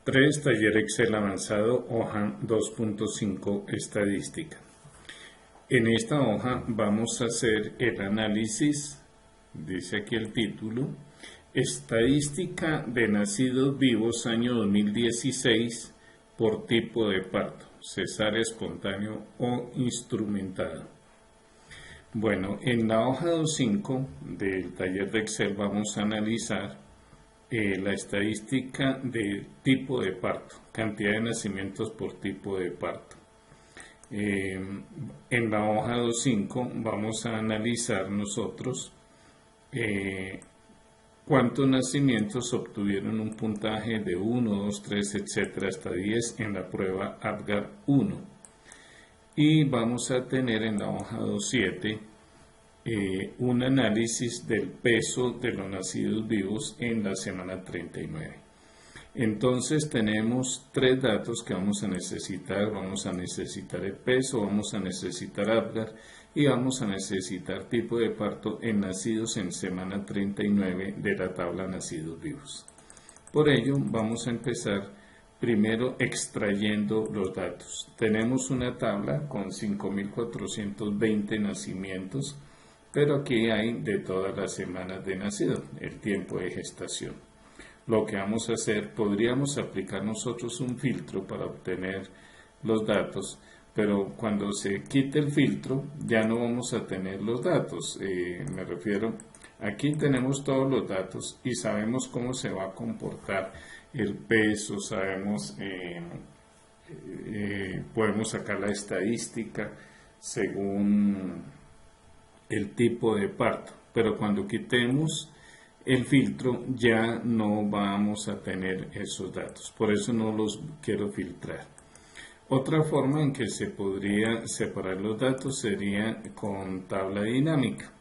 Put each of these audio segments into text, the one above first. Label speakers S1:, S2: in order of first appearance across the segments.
S1: 3. Taller Excel avanzado, hoja 2.5, estadística. En esta hoja vamos a hacer el análisis, dice aquí el título, estadística de nacidos vivos año 2016 por tipo de parto, cesárea, espontáneo o instrumentado. Bueno, en la hoja 2.5 del taller de Excel vamos a analizar la estadística de tipo de parto, cantidad de nacimientos por tipo de parto. En la hoja 2.5 vamos a analizar nosotros cuántos nacimientos obtuvieron un puntaje de 1, 2, 3, etcétera, hasta 10 en la prueba APGAR 1. Y vamos a tener en la hoja 2.7 un análisis del peso de los nacidos vivos en la semana 39. Entonces tenemos tres datos que vamos a necesitar. Vamos a necesitar el peso, vamos a necesitar APGAR y vamos a necesitar tipo de parto en nacidos en semana 39 de la tabla nacidos vivos. Por ello vamos a empezar primero extrayendo los datos. Tenemos una tabla con 5.420 nacimientos, pero aquí hay de todas las semanas de nacido, el tiempo de gestación. Lo que vamos a hacer, podríamos aplicar nosotros un filtro para obtener los datos, pero cuando se quite el filtro ya no vamos a tener los datos. Me refiero, aquí tenemos todos los datos y sabemos cómo se va a comportar el peso, sabemos, podemos sacar la estadística según el tipo de parto, pero cuando quitemos el filtro ya no vamos a tener esos datos, por eso no los quiero filtrar. Otra forma en que se podría separar los datos sería con tabla dinámica.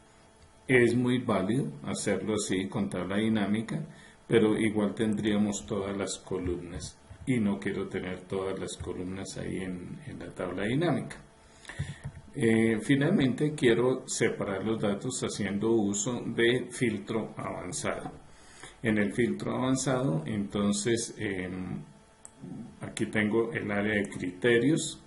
S1: Es muy válido hacerlo así con tabla dinámica, pero igual tendríamos todas las columnas y no quiero tener todas las columnas ahí en la tabla dinámica. Finalmente quiero separar los datos haciendo uso de filtro avanzado. En el filtro avanzado, entonces, aquí tengo el área de criterios,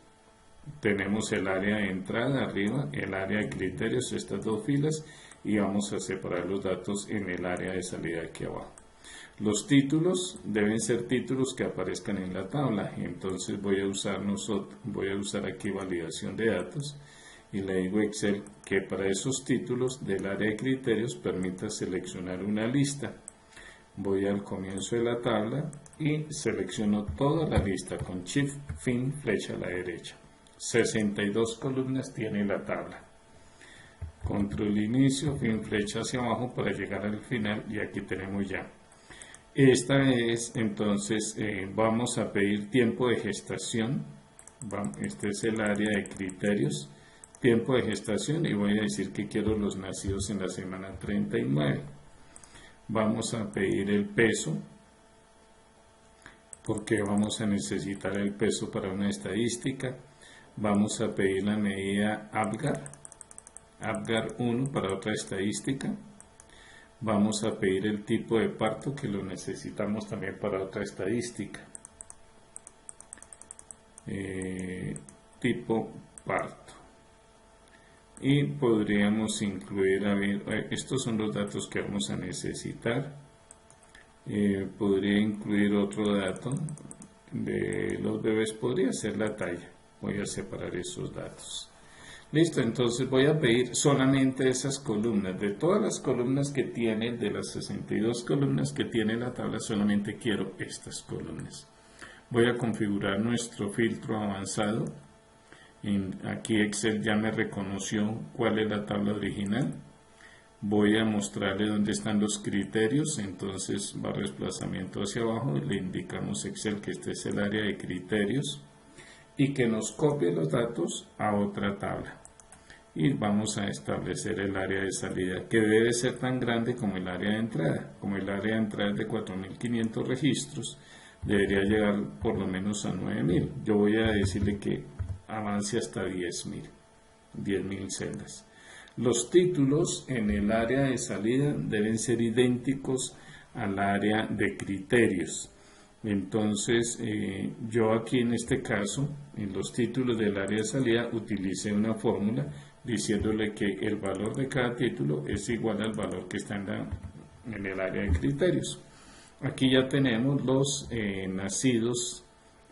S1: tenemos el área de entrada arriba, el área de criterios, estas dos filas, y vamos a separar los datos en el área de salida aquí abajo. Los títulos deben ser títulos que aparezcan en la tabla, entonces voy a usar aquí validación de datos y le digo a Excel que para esos títulos del área de criterios permita seleccionar una lista. Voy al comienzo de la tabla y selecciono toda la lista con Shift, fin, flecha a la derecha. 62 columnas tiene la tabla. Control inicio, fin, flecha hacia abajo para llegar al final y aquí tenemos ya. Esta es entonces, vamos a pedir tiempo de gestación. Este es el área de criterios, tiempo de gestación, y voy a decir que quiero los nacidos en la semana 39. Vamos a pedir el peso, porque vamos a necesitar el peso para una estadística. Vamos a pedir la medida APGAR 1 para otra estadística. Vamos a pedir el tipo de parto, que lo necesitamos también para otra estadística. Tipo parto. Y podríamos incluir, estos son los datos que vamos a necesitar. Podría incluir otro dato de los bebés, podría ser la talla. Voy a separar esos datos. Listo, entonces voy a pedir solamente esas columnas. De todas las columnas que tiene, de las 62 columnas que tiene la tabla, solamente quiero estas columnas. Voy a configurar nuestro filtro avanzado. Aquí Excel ya me reconoció cuál es la tabla original. Voy a mostrarle dónde están los criterios, entonces barra desplazamiento hacia abajo, le indicamos a Excel que este es el área de criterios y que nos copie los datos a otra tabla. Y vamos a establecer el área de salida, que debe ser tan grande como el área de entrada. Como el área de entrada es de 4.500 registros, debería llegar por lo menos a 9.000. Yo voy a decirle que avance hasta 10.000 celdas. Los títulos en el área de salida deben ser idénticos al área de criterios. Entonces, yo aquí en este caso, en los títulos del área de salida, utilicé una fórmula diciéndole que el valor de cada título es igual al valor que está en el área de criterios. Aquí ya tenemos los nacidos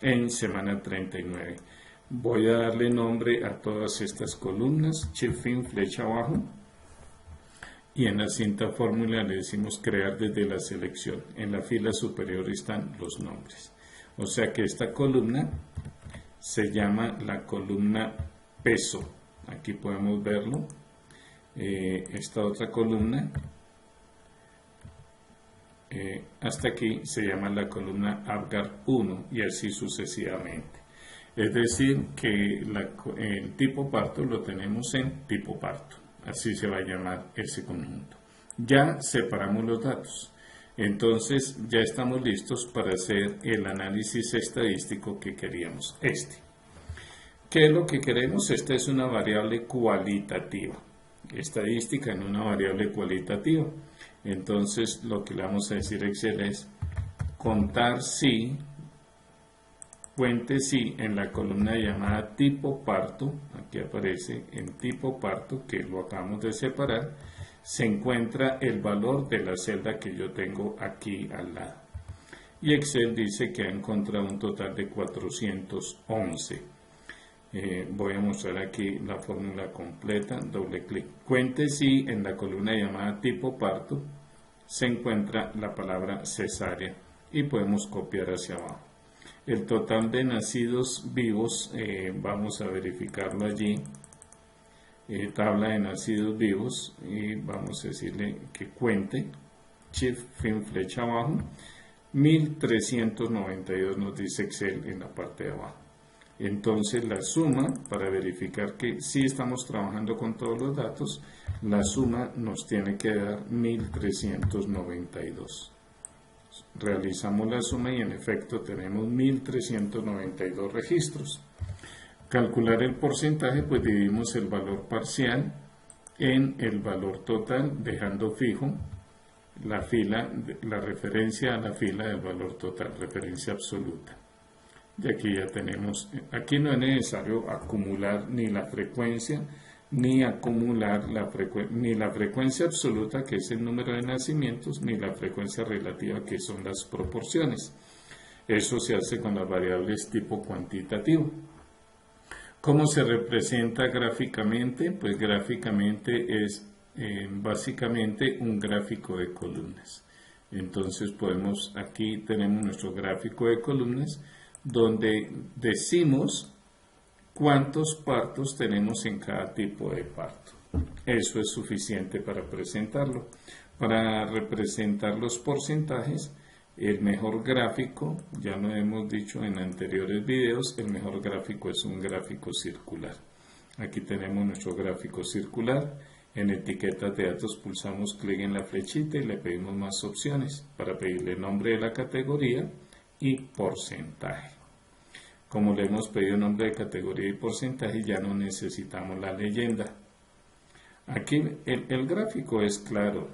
S1: en semana 39. Voy a darle nombre a todas estas columnas, Shift fin, flecha abajo. Y en la cinta fórmula le decimos crear desde la selección. En la fila superior están los nombres. O sea que esta columna se llama la columna peso. Aquí podemos verlo. Esta otra columna, hasta aquí, se llama la columna Apgar 1 y así sucesivamente. Es decir, que el tipo parto lo tenemos en tipo parto. Así se va a llamar ese conjunto. Ya separamos los datos. Entonces ya estamos listos para hacer el análisis estadístico que queríamos. ¿Qué es lo que queremos? Esta es una variable cualitativa. Estadística en una variable cualitativa. Entonces lo que le vamos a decir a Excel es contar si, cuente si en la columna llamada tipo parto, aquí aparece en tipo parto, que lo acabamos de separar, se encuentra el valor de la celda que yo tengo aquí al lado. Y Excel dice que ha encontrado un total de 411. Voy a mostrar aquí la fórmula completa, doble clic. Cuente si en la columna llamada tipo parto se encuentra la palabra cesárea y podemos copiar hacia abajo. El total de nacidos vivos, vamos a verificarlo allí, tabla de nacidos vivos, y vamos a decirle que cuente, Shift fin flecha abajo, 1392 nos dice Excel en la parte de abajo. Entonces la suma, para verificar que sí estamos trabajando con todos los datos, la suma nos tiene que dar 1392. Realizamos la suma y en efecto tenemos 1392 registros. Calcular el porcentaje, pues dividimos el valor parcial en el valor total, dejando fijo la referencia a la fila del valor total, referencia absoluta. Y aquí ya tenemos, aquí no es necesario acumular ni la frecuencia, ni acumular ni la frecuencia absoluta, que es el número de nacimientos, ni la frecuencia relativa, que son las proporciones. Eso se hace con las variables tipo cuantitativo. ¿Cómo se representa gráficamente? Pues gráficamente es básicamente un gráfico de columnas. Entonces aquí tenemos nuestro gráfico de columnas, donde decimos cuántos partos tenemos en cada tipo de parto. Eso es suficiente para presentarlo. Para representar los porcentajes, el mejor gráfico, ya lo hemos dicho en anteriores videos, el mejor gráfico es un gráfico circular. Aquí tenemos nuestro gráfico circular. En etiquetas de datos pulsamos clic en la flechita y le pedimos más opciones para pedirle el nombre de la categoría y porcentaje. Como le hemos pedido nombre de categoría y porcentaje, ya no necesitamos la leyenda. Aquí el gráfico es claro.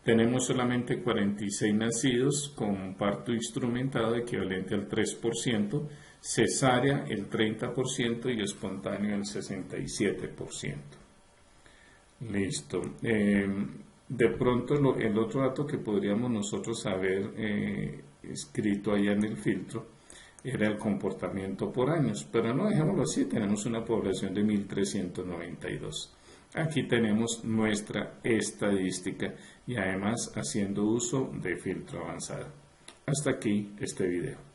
S1: Tenemos solamente 46 nacidos con parto instrumentado equivalente al 3%, cesárea el 30% y espontáneo el 67%. Listo. De pronto el otro dato que podríamos nosotros haber escrito allá en el filtro era el comportamiento por años, pero no, dejémoslo así, tenemos una población de 1392. Aquí tenemos nuestra estadística y además haciendo uso de filtro avanzado. Hasta aquí este video.